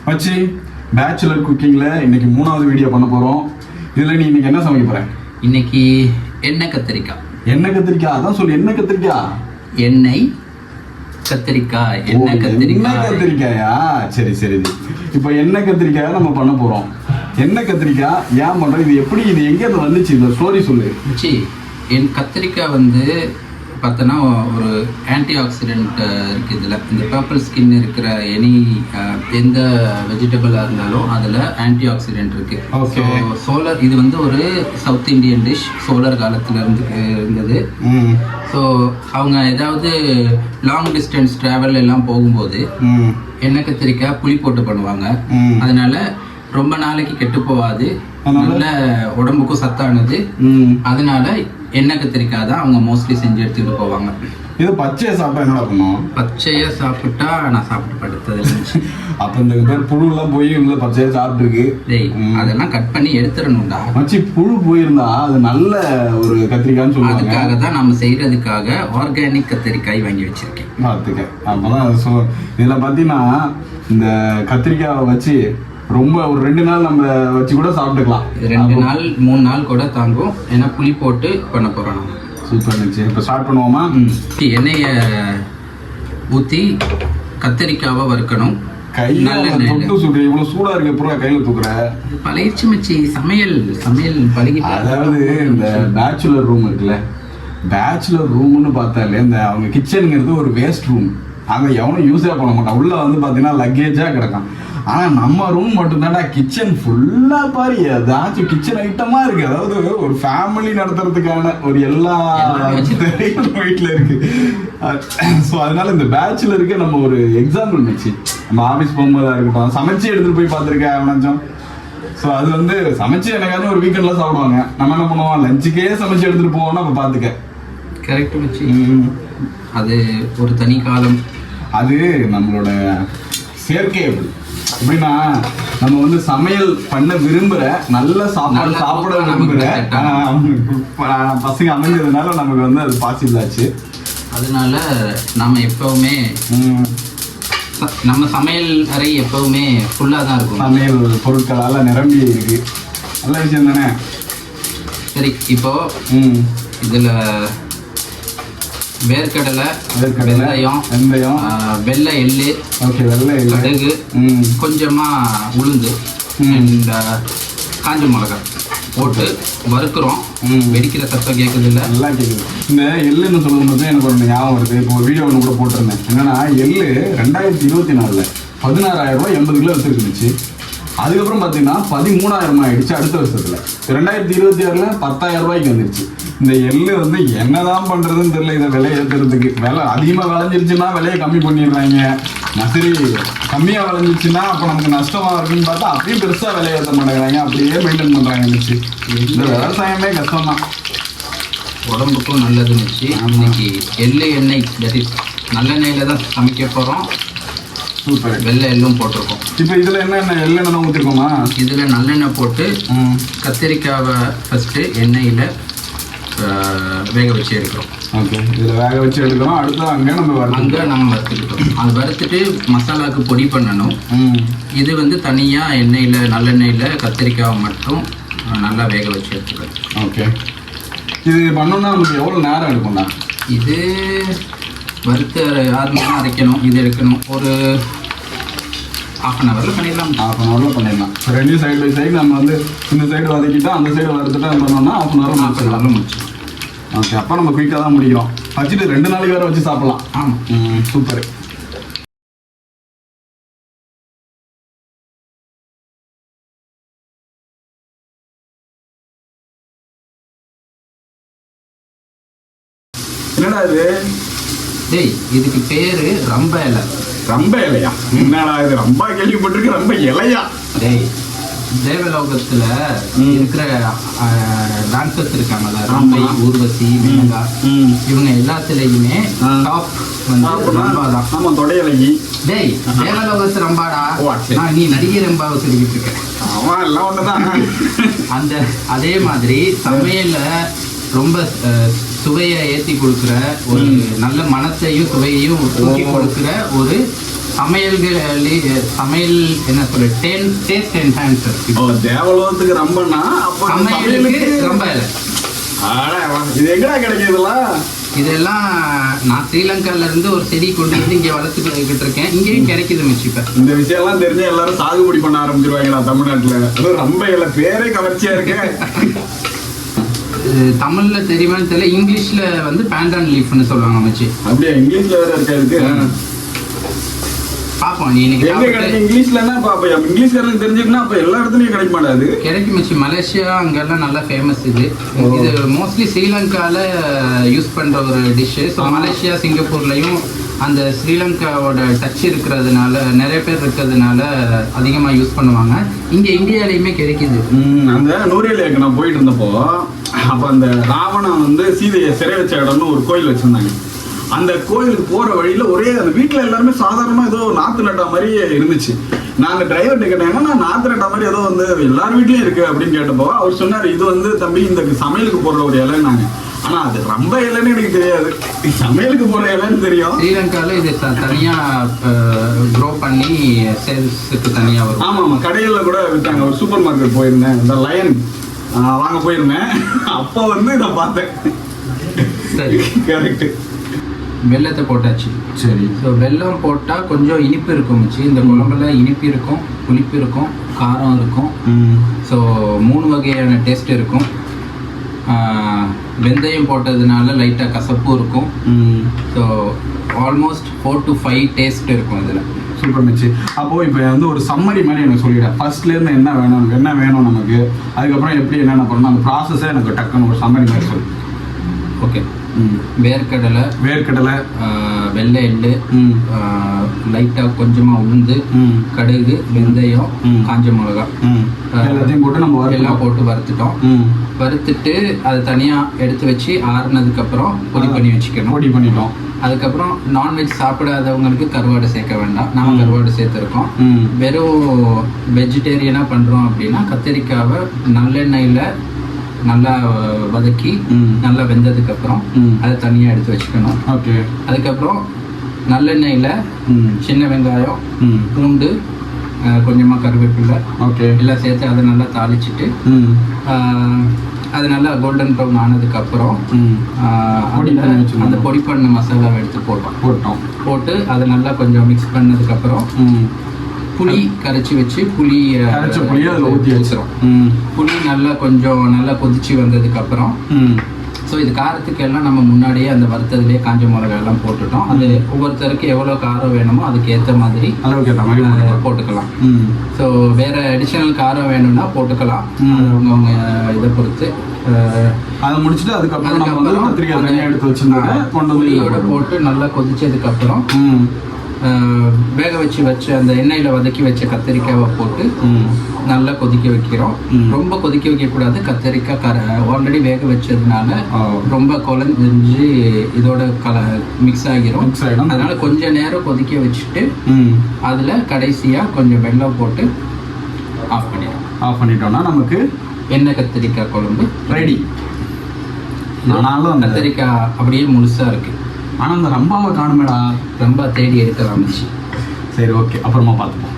வச்சு பேச்சுலர் குக்கிங்ல இன்னைக்கு 3வது வீடியோ பண்ண போறோம். இதுல நீ இன்னைக்கு என்ன சமைக்க போற? இன்னைக்கு எண்ணெய் கத்திரிக்காய். எண்ணெய் கத்திரிக்காய்? அதான் சொல்லு, எண்ணெய் கத்திரிக்காய். எண்ணெய் கத்திரிக்காய். எண்ணெய் கத்திரிக்காயா? சரி சரி. இப்போ எண்ணெய் கத்திரிக்காய் நம்ம பண்ண போறோம். எண்ணெய் கத்திரிக்காய் ஏன் பண்றோம், இது எப்படி, இது எங்க இருந்து வந்துச்சு, இந்த ஸ்டோரி சொல்லு. என் கத்திரிக்காய் வந்து பார்த்தோன்னா ஒரு ஆன்டி ஆக்சிடென்ட் இருக்குது இதில். இந்த பர்பிள் ஸ்கின் இருக்கிற எந்த வெஜிடபிளாக இருந்தாலும் அதில் ஆன்டி ஆக்சிடென்ட் இருக்குது. ஓகே. சோலர் இது வந்து ஒரு சவுத் இண்டியன் டிஷ், சோலர் காலத்தில் இருந்தது. ஸோ அவங்க ஏதாவது லாங் டிஸ்டன்ஸ் ட்ராவல் எல்லாம் போகும்போது எண்ணெய் கத்திரிக்காய் புளி போட்டு பண்ணுவாங்க. அதனால ரொம்ப நாளைக்கு கெட்டு போகாது, நல்ல உடம்புக்கும் சத்தானது. அதனால எண்ணெய் கத்திரிக்காய் தான் அவங்க மோஸ்ட்லி செஞ்சு எடுத்துட்டு போவாங்க. இது பச்சையா சாப்பிட்டா என்ன பண்ணும்? பச்சையா சாப்பிட்டா நான் சாப்பிட்டு படுத்தது. அப்ப இந்த பேர் புழுலாம் போய் உள்ள பச்சையா சாப்பிட்டுருக்கு. அதெல்லாம் கட் பண்ணி எடுத்துடணும்டா. மச்சி, புழு போயிருந்தா அது நல்ல ஒரு கத்திரிக்காய்னு சொல்லுவாங்க. அதுக்காக தான் நம்ம செய்யறதுக்காக ஆர்கானிக் கத்திரிக்காய் வாங்கி வச்சிருக்கேன். பார்த்துக்க. அப்பதான் இதுல பாத்தீங்கன்னா இந்த கத்திரிக்காயை வச்சு ரொம்ப ஒரு 2 நாள் நம்ம வச்சு கூட சாப்பிட்டுக்கலாம். 2 நாள் 3 நாள் கூட தாங்கும். ஏன்னா புளி போட்டு பண்ண போறோம் நம்ம. சூப்பர் இருந்துச்சு. இப்போ ஸ்டார்ட் பண்ணுவோமா? எண்ணெயை ஊற்றி கத்திரிக்காவை வறுக்கணும். கையில தொட்டு சுடுற, இவ்வளவு சூடா இருக்கு, பூரா கையில தூக்குற. பழகிச்சு மச்சி, சமையல் பழகி. அதாவது இந்த பேச்சுலர் ரூம் இருக்குல்ல, பேச்சுலர் ரூம்னு பார்த்தாலே இந்த அவங்க கிச்சனுங்கிறது ஒரு வேஸ்ட் ரூம். அங்கே எவனும் யூஸே பண்ண மாட்டான். உள்ள வந்து பார்த்தீங்கன்னா லக்கேஜா கிடக்கும். ஆனால் நம்ம ரூம் மட்டும்தான்டா கிச்சன் ஃபுல்லாக பாரு, ஏதாச்சும் கிச்சன் ஐட்டமாக இருக்குது. அதாவது ஒரு ஃபேமிலி நடத்துறதுக்கான ஒரு எல்லா வீட்டில் இருக்குது. ஸோ அதனால இந்த பேச்சுலருக்கு நம்ம ஒரு எக்ஸாம்பிள் வச்சு நம்ம ஆஃபீஸ் போகும்போதாக இருக்கட்டும், சமைச்சு எடுத்துகிட்டு போய் பார்த்துருக்கேன் அவனாச்சும். ஸோ அது வந்து சமைச்சு எனக்காவது ஒரு வீக்கெண்டில் சாப்பிடுவாங்க. நம்ம என்ன பண்ணுவோம், லஞ்சுக்கே சமைச்சு எடுத்துகிட்டு போவோம்னா நம்ம பார்த்துக்க. கரெக்ட் வச்சு அது ஒரு தனி காலம். அது நம்மளோட செயற்கை. எப்படின்னா நம்ம வந்து சமையல் பண்ண விரும்புற, நல்ல சாப்பாடு சாப்பிட விரும்புற பசங்க அமைஞ்சதுனால நமக்கு வந்து அது பாசிபிள் ஆச்சு. அதனால நம்ம எப்பவுமே நம்ம சமையல் அறை எப்பவுமே ஃபுல்லாக தான் இருக்கும். சமையல் பொருட்களால் நிரம்பி இருக்கு. நல்ல விஷயம் தானே. சரி, இப்போ இதில் வேர்க்கடலை, வெந்தயம், வெள்ளை எள்ளு, கடுகு, கொஞ்சமாக உளுந்து, காஞ்ச மிளகாய் போட்டு வறுக்கிறோம். வெடிக்கிற சத்தம் கேட்குது இல்லை? நல்லா கேட்குது. இந்த எள்ளுன்னு சொல்லும் போது எனக்கு ஒரு ஞாபகம் வருது. இப்போ ஒரு வீடியோ ஒன்று கூட போட்டிருந்தேன். என்னன்னா, எள்ளு 2024 16,000 ரூபாய் 80 கிலோ வச்சுருந்துச்சு. அதுக்கப்புறம் பார்த்தீங்கன்னா 13,000 ஆயிடுச்சு அடுத்த வருஷத்தில். 2026 10,000 ரூபாய்க்கு வந்துருச்சு. இந்த எள்ளு வந்து என்னதான் பண்றதுன்னு தெரியல. இதை விலை ஏற்றுறதுக்கு விலை அதிகமாக விளைஞ்சிருச்சுன்னா விலையை கம்மி பண்ணிடுறாங்க. சரி, கம்மியாக விளைஞ்சிருச்சுன்னா அப்போ நமக்கு நஷ்டமாக இருக்குன்னு பார்த்தா அப்படியே பெருசாக விலையை ஏற்ற மாட்டேங்கிறாங்க. அப்படியே மெயின்டைன் பண்ணுறாங்க. இருந்துச்சு இந்த விவசாயமே கஷ்டம்தான். உடம்புக்கும் நல்லது இருந்துச்சு. இன்னைக்கு எள்ளு எண்ணெய் நல்லெண்ணெயில் தான் சமைக்க போகிறோம். சூப்பர். வெள்ளை எள்ளும் போட்டிருக்கோம். இப்போ இதில் என்ன எள்ளெண்ணெய் ஊற்றிருக்கோமா? இதில் நல்லெண்ணெய் போட்டு கத்திரிக்காவை ஃபஸ்ட்டு எண்ணெயில் வேக வச்சு எடுக்கிறோம். ஓகே, இதில் வேக வச்சு எடுக்கிறோம். அடுத்து அங்கே நம்ம வறுத்துக்கிட்டோம். அது வறுத்துட்டு மசாலாவுக்கு பொடி பண்ணணும். இது வந்து தனியாக எண்ணெயில் நல்லெண்ணெயில் கத்திரிக்காவை மட்டும் நல்லா வேக வச்சு எடுத்துக்கிறோம். ஓகே, இது பண்ணோம்னா நமக்கு எவ்வளோ நேரம் எடுக்கும்ண்ணா? இது வறுத்து 6 மணி நேரம் அரைக்கணும். இது எடுக்கணும் ஒரு ½ அன் ஹவரில் பண்ணிடலாம். ½ அன் ஹவரில் பண்ணிடலாம். ரெண்டு சைடு பை சைடு நம்ம வந்து இந்த சைடு வதக்கிட்டா அந்த சைடு வறுத்துட்டா பண்ணோம்னா ½ அன் ஹவர் முடிச்சிடலாம். ஓகே, அப்போ நம்ம குயிக்காக தான் முடிக்கிறோம். வச்சுட்டு 2 நாளைக்கு வேறு வச்சு சாப்பிடலாம். ஆமாம், சூப்பர். என்னடா இது? இதுக்கு பேரு ரம்ப இலை. ரம்ப இலையா? என்னடா இது, ரொம்ப கேள்விப்பட்டிருக்கு. ரொம்ப இலையா? தேவலோகத்துல இருக்கிற டான்சர்ஸ் இருக்காங்கல்ல, ரம்பை, ஊர்வசி, மேனகா, இவங்க எல்லாத்துலயுமே டாப் வந்து ரம்பா தான். ஆமா, தொடையலகி. தேவலோகத்து ரம்பாடா. நீ நடிகை ரம்பாவை சொல்லிக்கிட்டு இருக்க. அவன் எல்லாம் ஒண்ணுதான். அதே மாதிரி சமையல்ல ரொம்ப சுவையை ஏற்றி கொடுக்குற, ஒரு நல்ல மனத்தையும் சுவையையும் தூக்கி கொடுக்குற ஒரு சமையல் என்ன சொல்ற டேஸ்ட் என்ஹான்சர். தேவலோகத்துக்கு ரம்பன்னா அப்போ சமையலுக்கு ரொம்ப இல்லை. இது எங்கடா கிடைக்கிறதுலாம்? இதெல்லாம் நான் ஸ்ரீலங்கால இருந்து ஒரு செடி கொண்டு வந்து இங்கே வளர்த்துக்கிட்டு இருக்கேன். இங்கேயும் கிடைக்குது மிச்சு. இப்ப இந்த விஷயம்லாம் தெரிஞ்சு எல்லாரும் சாகுபடி பண்ண ஆரம்பிச்சிருவாங்களா தமிழ்நாட்டுல? ரொம்ப இல்லை, பேரே கவர்ச்சியா இருக்கு. தமிழ்ல தெரியுமான்னு தெரியல, இங்கிலீஷ்ல வந்து பேண்டான் லீஃப்னு சொல்லுவாங்க மச்சி. அப்படியே இங்கிலீஷ்ல வேற இருக்கா இருக்கு? பாப்போம் நீ இன்னைக்கு இங்கிலீஷ்லன்னா இங்கிலீஷ்காரனுக்கு தெரிஞ்சுக்கன்னா அப்ப எல்லா இடத்துலயும் கிடைக்க மாட்டாது. கிடைக்கும் மச்சி. மலேசியா அங்கெல்லாம் நல்லா ஃபேமஸ் இது. இது மோஸ்ட்லி ஸ்ரீலங்கால யூஸ் பண்ற ஒரு டிஷ்ஷு. ஸோ மலேசியா சிங்கப்பூர்லயும் அந்த ஸ்ரீலங்காவோட டச் இருக்கிறதுனால, நிறைய பேர் இருக்கிறதுனால அதிகமாக யூஸ் பண்ணுவாங்க. இங்கே இந்தியாலையுமே கிடைக்குது. அந்த நூரேலியாக்கு நான் போயிட்டு இருந்தப்போ அப்போ அந்த ராவணன் வந்து சீதையை சிறை வச்ச இடம்னு ஒரு கோயில் வச்சிருந்தாங்க. அந்த கோயிலுக்கு போற வழியில ஒரே அந்த வீட்டுல எல்லாருமே சாதாரணமா ஏதோ நாத்து நட்டா மாதிரியே இருந்துச்சு. நாங்க டிரைவர் கேட்டேன், நான் நாத்து நட்டா மாதிரி ஏதோ வந்து எல்லார் வீட்லயும் இருக்கு அப்படின்னு கேட்டப்போ அவர் சொன்னாரு, இது வந்து தம்பி இந்த சமையலுக்கு போடுற ஒரு இலைன்னாங்க. ஆனா அது ரொம்ப இலைன்னு எனக்கு தெரியாது, சமையலுக்கு போற இலைன்னு தெரியும். ஸ்ரீலங்கால இது தனியா க்ரோ பண்ணி சேல்ஸுக்கு தனியா வரும். ஆமா ஆமா, கடையில கூட விட்டாங்க. ஒரு சூப்பர் மார்க்கெட் போயிருந்தேன், இந்த லயன் வாங்க போயிருந்தேன். அப்போ வந்து இதை பார்த்தேன். சரி, கரெக்ட். வெல்லத்தை போட்டாச்சு. சரி. ஸோ வெல்லம் போட்டால் கொஞ்சம் இனிப்பு இருக்கும் மச்சி. இந்த குழம்புல இனிப்பு இருக்கும், புளிப்பு இருக்கும், காரம் இருக்கும். ஸோ 3 வகையான டேஸ்ட் இருக்கும். வெந்தயம் போட்டதுனால லைட்டாக கசப்பும் இருக்கும். ஸோ ஆல்மோஸ்ட் 4 to 5 டேஸ்ட் இருக்கும் இதில். சூப்பர் மிச்சு. அப்போது இப்போ வந்து ஒரு சம்மரி மாதிரி எனக்கு சொல்லிவிடேன். ஃபர்ஸ்ட்லேருந்து என்ன வேணும் நமக்கு, அதுக்கப்புறம் எப்படி என்னென்ன பண்ணணும், அந்த ப்ராசஸே எனக்கு டக்குன்னு ஒரு சம்மரி மாதிரி சொல்லு. ஓகே. வேர்க்கடலை, வெள்ளை எள்ளு, லைட்டாக கொஞ்சமாக உளுந்து, கடுகு, வெந்தயம், காஞ்ச மிளகா எல்லாத்தையும் போட்டு நம்ம எல்லாம் போட்டு வறுத்துட்டோம். வறுத்துட்டு அதை தனியாக எடுத்து வச்சு ஆறுனதுக்கப்புறம் பொடி பண்ணி வச்சுக்கணும். பொடி பண்ணிட்டோம். அதுக்கப்புறம் நான்வெஜ் சாப்பிடாதவங்களுக்கு கருவாடு சேர்க்க வேண்டாம். நம்ம கருவாடு சேர்த்துருக்கோம். வெறும் வெஜிடேரியனாக பண்ணுறோம் அப்படின்னா கத்திரிக்காவை நல்லெண்ணெயில் நல்லா வதக்கி நல்லா வெந்ததுக்கு அப்புறம் அதை தனியாக எடுத்து வச்சுக்கணும். ஓகே. அதுக்கப்புறம் நல்லெண்ணெயில் சின்ன வெங்காயம், பூண்டு, கொஞ்சமாக கருவேப்பிலை, ஓகே, எல்லாம் சேர்த்து அதை நல்லா தாளிச்சிட்டு அது நல்லா கோல்டன் ப்ரௌன் ஆனதுக்கப்புறம் அந்த பொடி பண்ண மசாலாவை எடுத்து போட்டு அதை நல்லா கொஞ்சம் மிக்ஸ் பண்ணதுக்கப்புறம் புளி கரைச்சி வச்சு புளியை அதில் ஊற்றி வச்சிடும். புளி நல்லா கொதிச்சு வந்ததுக்கப்புறம் ஸோ இது காரத்துக்கு எல்லாம் நம்ம முன்னாடியே அந்த வறுத்ததுலேயே காஞ்ச மிளகாய் எல்லாம் போட்டுட்டோம். அது ஒவ்வொருத்தருக்கு எவ்வளோ காரம் வேணுமோ அதுக்கு ஏற்ற மாதிரி போட்டுக்கலாம். ஸோ வேறு அடிஷ்னல் காரம் வேணும்னா போட்டுக்கலாம், அவங்கவுங்க இதை பொறுத்து. அதை முடிச்சுட்டு அதுக்கப்புறம் எடுத்து வச்சுருந்தாங்க புளியோட போட்டு நல்லா கொதிச்சதுக்கப்புறம் வேக வச்ச அந்த எண்ணெயில் வதக்கி வச்ச கத்திரிக்காவை போட்டு நல்லா கொதிக்க வைக்கிறோம். ரொம்ப கொதிக்க வைக்கக்கூடாது. கத்திரிக்காய் ஆல்ரெடி வேக வச்சதுனால ரொம்ப குழஞ்சி இதோட மிக்ஸ் ஆகிரும். அதனால கொஞ்சம் நேரம் கொதிக்க வச்சுட்டு அதில் கடைசியாக கொஞ்சம் வெல்லம் போட்டு ஆஃப் பண்ணிட்டோம்னா நமக்கு எண்ணெய் கத்திரிக்காய் குழம்பு ரெடி. கத்திரிக்காய் அப்படியே முழுசாக இருக்குது. ஆனால் அந்த ரம்பாவை காணுமேடா. ரொம்ப தேடி எடுக்கலாம். சரி, ஓகே, அப்புறமா பார்த்துப்போம்.